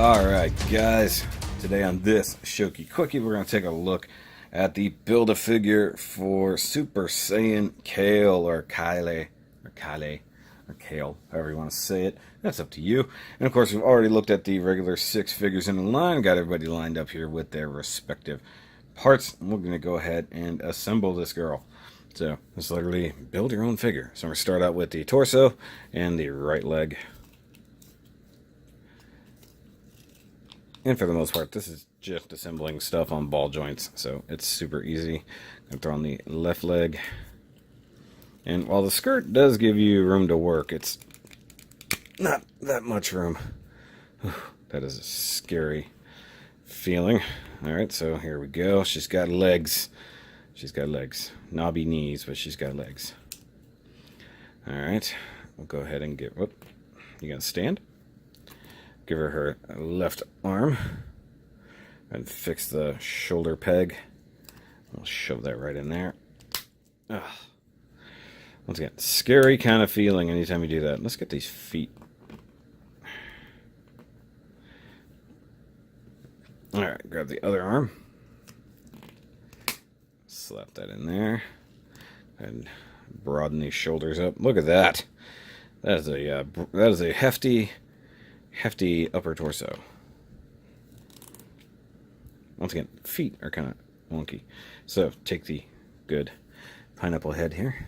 Alright guys, today on this Shoky Quickie we're going to take a look at the Build-A-Figure for Super Saiyan KALE or KALE, however you want to say it. That's up to you. And of course we've already looked at the regular 6 figures in the line, got everybody lined up here with their respective parts. And we're going to go ahead and assemble this girl. So it's literally build your own figure. So we're going to start out with the torso and the right leg. And for the most part, this is just assembling stuff on ball joints, so it's super easy. I'm throw on the left leg. And while the skirt does give you room to work, it's not that much room. That is a scary feeling. Alright, so here we go. She's got legs. She's got legs. Knobby knees, but she's got legs. Alright, we'll go ahead and get... Whoop. You gonna stand? Give her left arm and fix the shoulder peg. We'll shove that right in there. Ugh. Once again, scary kind of feeling anytime you do that. Let's get these feet. Alright, grab the other arm. Slap that in there. And broaden these shoulders up. Look at that. That is a hefty upper torso. Once again, feet are kind of wonky. So take the good pineapple head here.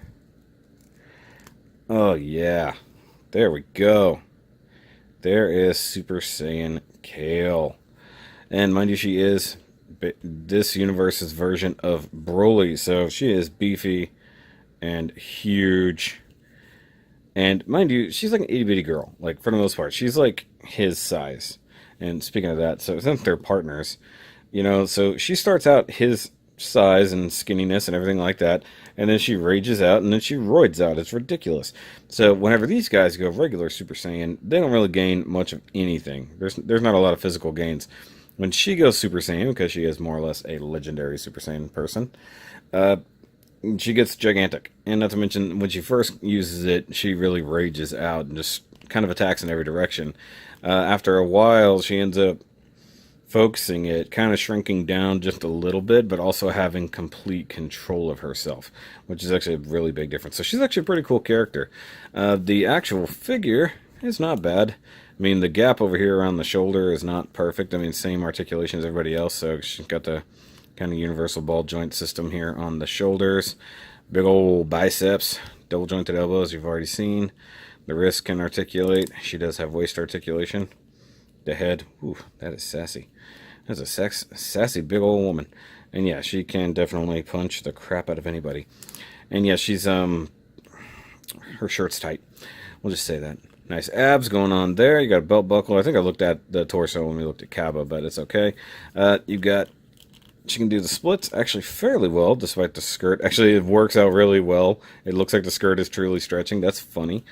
Oh yeah, there we go. There is Super Saiyan KALE. And mind you, she is this universe's version of Broly. So she is beefy and huge. And mind you, she's like an itty-bitty girl. Like, for the most part, she's like his size. And speaking of that, so since they're partners, you know, so she starts out his size and skinniness and everything like that, and then she rages out, and then she roids out. It's ridiculous. So whenever these guys go regular Super Saiyan, they don't really gain much of anything. There's not a lot of physical gains. When she goes Super Saiyan, because she is more or less a legendary Super Saiyan person, she gets gigantic. And not to mention, when she first uses it, she really rages out and just kind of attacks in every direction. After a while, she ends up focusing it, kind of shrinking down just a little bit, but also having complete control of herself, which is actually a really big difference. So she's actually a pretty cool character. The actual figure is not bad. I mean, the gap over here around the shoulder is not perfect. I mean, same articulation as everybody else, so she's got the kind of universal ball joint system here on the shoulders. Big old biceps, double jointed elbows you've already seen. The wrist can articulate. She does have waist articulation. The head, ooh, that is sassy. That's a sassy big old woman. And yeah, she can definitely punch the crap out of anybody. And yeah, she's her shirt's tight. We'll just say that. Nice abs going on there. You got a belt buckle. I think I looked at the torso when we looked at Kaba, but it's okay. You've got... She can do the splits actually fairly well, despite the skirt. Actually, it works out really well. It looks like the skirt is truly stretching. That's funny.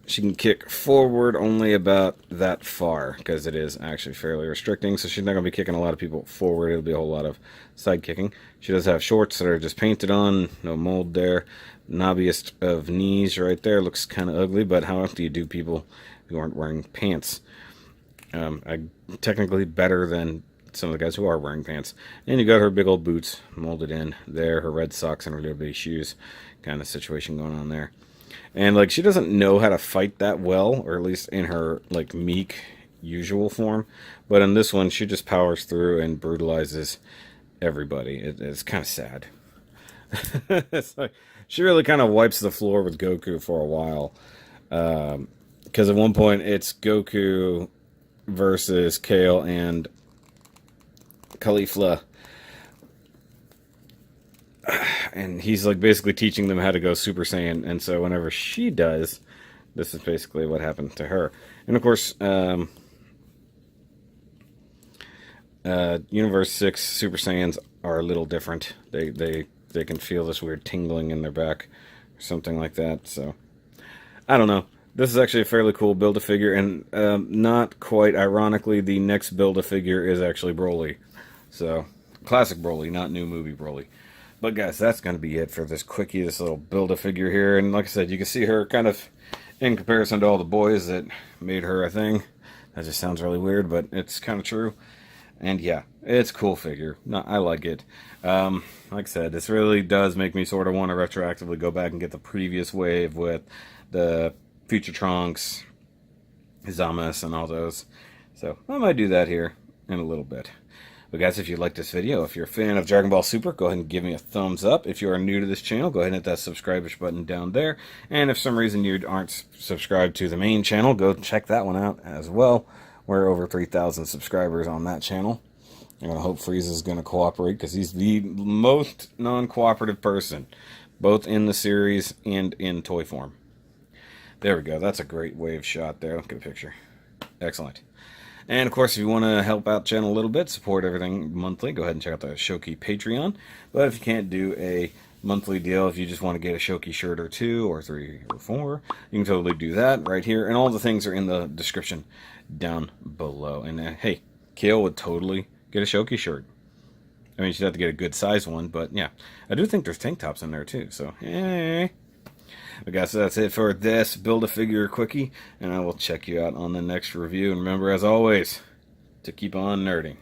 She can kick forward only about that far, because it is actually fairly restricting. So she's not going to be kicking a lot of people forward. It'll be a whole lot of side kicking. She does have shorts that are just painted on. No mold there. Knobbiest of knees right there. Looks kind of ugly, but how else do you do people who aren't wearing pants? Technically better than some of the guys who are wearing pants. And you got her big old boots molded in there, her red socks and her little bitty shoes kind of situation going on there. And like, she doesn't know how to fight that well, or at least in her like meek usual form, but in this one she just powers through and brutalizes everybody. It's kind of sad. It's like she really kind of wipes the floor with Goku for a while, because at one point it's Goku versus KALE and Caulifla, and he's like basically teaching them how to go Super Saiyan. And so whenever she does, this is basically what happened to her. And of course, Universe 6 Super Saiyans are a little different. They can feel this weird tingling in their back or something like that. So I don't know. This is actually a fairly cool Build-A-Figure, and not quite ironically, the next Build-A-Figure is actually Broly. So, classic Broly, not new movie Broly. But guys, that's going to be it for this quickie, this little Build-A-Figure here. And like I said, you can see her kind of in comparison to all the boys that made her a thing. That just sounds really weird, but it's kind of true. And yeah, it's a cool figure. No, I like it. Like I said, this really does make me sort of want to retroactively go back and get the previous wave with the Future Trunks, Zamas, and all those. So I might do that here in a little bit. But guys, if you like this video, if you're a fan of Dragon Ball Super, go ahead and give me a thumbs up. If you are new to this channel, go ahead and hit that subscribe-ish button down there. And if for some reason you aren't subscribed to the main channel, go check that one out as well. We're over 3,000 subscribers on that channel. I'm going to hope Frieza is going to cooperate, because he's the most non-cooperative person, both in the series and in toy form. There we go. That's a great wave shot there. Look at the picture. Excellent. And of course, if you want to help out the channel a little bit, support everything monthly, go ahead and check out the SHOKY Patreon. But if you can't do a monthly deal, if you just want to get a SHOKY shirt or 2 or 3 or 4, you can totally do that right here. And all the things are in the description down below. And hey, Kale would totally get a SHOKY shirt. I mean, she'd have to get a good size one, but yeah. I do think there's tank tops in there too, so hey. But guys, that's it for this Build-A-Figure Quickie, and I will check you out on the next review. And remember, as always, to keep on nerding.